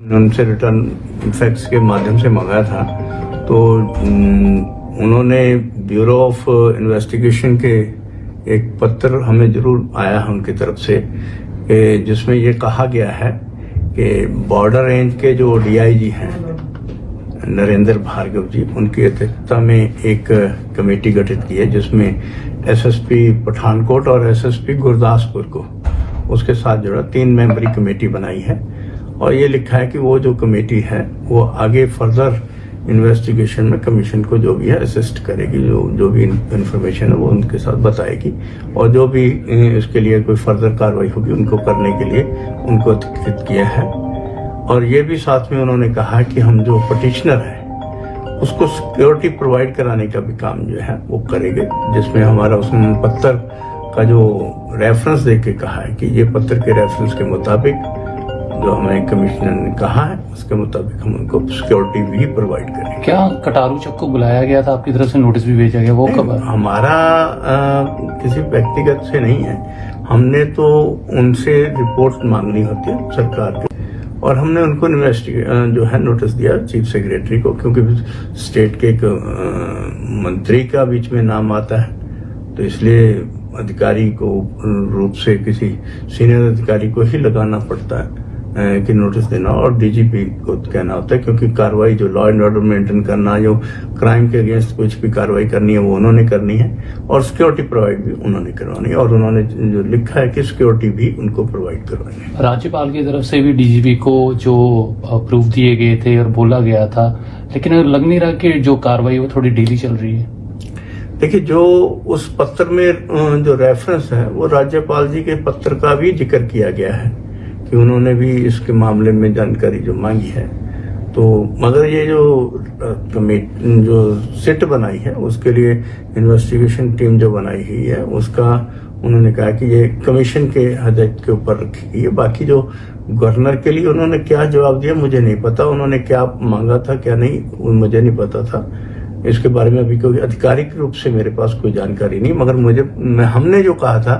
उनसे return fax के माध्यम से मंगाया था, तो उन्होंने ब्यूरो ऑफ इन्वेस्टिगेशन के एक पत्र हमें जरूर आया है उनकी तरफ से, जिसमें ये कहा गया है कि बॉर्डर रेंज के जो डीआईजी हैं नरेंद्र भार्गव जी, उनकी अध्यक्षता में एक कमेटी गठित की है जिसमें एसएसपी पठानकोट और एसएसपी गुरदासपुर को उसके साथ जुड़ा 3 मेंबरी कमेटी बनाई है। और ये लिखा है कि वो जो कमेटी है वो आगे फर्दर इन्वेस्टिगेशन में कमीशन को जो भी है असिस्ट करेगी, जो भी इंफॉर्मेशन है वो उनके साथ बताएगी, और जो भी इसके लिए कोई फर्दर कार्रवाई होगी उनको करने के लिए उनको अधिकृत किया है। और ये भी साथ में उन्होंने कहा कि हम जो पटिशनर है उसको सिक्योरिटी प्रोवाइड कराने का भी काम जो है वो करेंगे, जिसमें हमारा उसने पत्र का जो रेफरेंस दे के कहा है कि ये पत्र के रेफरेंस के मुताबिक जो हमें कमिश्नर ने कहा है उसके मुताबिक हम उनको सिक्योरिटी भी प्रोवाइड करेंगे। क्या कटारू चक को बुलाया गया था, आपकी तरफ से नोटिस भी भेजा गया, वो कब? हमारा किसी व्यक्तिगत से नहीं है, हमने तो उनसे रिपोर्ट मांगनी होती है सरकार के, और हमने उनको जो है नोटिस दिया चीफ सेक्रेटरी को, क्योंकि स्टेट के एक मंत्री का बीच में नाम आता है, तो इसलिए अधिकारी को रूप से किसी सीनियर अधिकारी को ही लगाना पड़ता है कि नोटिस देना, और डीजीपी को कहना होता है, क्योंकि कार्रवाई जो लॉ एंड ऑर्डर मेंटेन करना, जो क्राइम के अगेंस्ट कुछ भी कार्रवाई करनी है वो उन्होंने करनी है, और सिक्योरिटी प्रोवाइड भी उन्होंने करवानी है, और उन्होंने जो लिखा है कि सिक्योरिटी भी उनको प्रोवाइड करवानी है। राज्यपाल की तरफ से भी डीजीपी को जो प्रूफ दिए गए थे और बोला गया था, लेकिन लग नहीं रहा कि जो कार्रवाई वो थोड़ी ढीली चल रही है। देखिए, जो उस पत्र में जो रेफरेंस है वो राज्यपाल जी के पत्र का भी जिक्र किया गया है कि उन्होंने भी इसके मामले में जानकारी जो मांगी है, तो मगर ये जो सिट बनाई है उसके लिए इन्वेस्टिगेशन टीम जो बनाई हुई है उसका उन्होंने कहा कि ये कमीशन के हदायत के ऊपर रखी गई है। बाकी जो गवर्नर के लिए उन्होंने क्या जवाब दिया मुझे नहीं पता, उन्होंने क्या मांगा था क्या नहीं मुझे नहीं पता था, इसके बारे में अभी कोई आधिकारिक रूप से मेरे पास कोई जानकारी नहीं, मगर हमने जो कहा था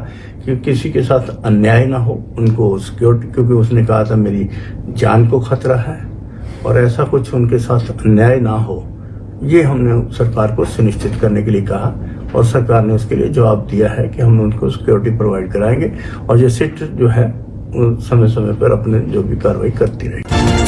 कि किसी के साथ अन्याय ना हो, उनको सिक्योरिटी, क्योंकि उसने कहा था मेरी जान को खतरा है और ऐसा कुछ उनके साथ अन्याय ना हो, ये हमने सरकार को सुनिश्चित करने के लिए कहा, और सरकार ने उसके लिए जवाब दिया है कि हम उनको सिक्योरिटी प्रोवाइड कराएंगे, और ये सिट जो है समय समय पर अपने जो भी कार्रवाई करती रहेगी।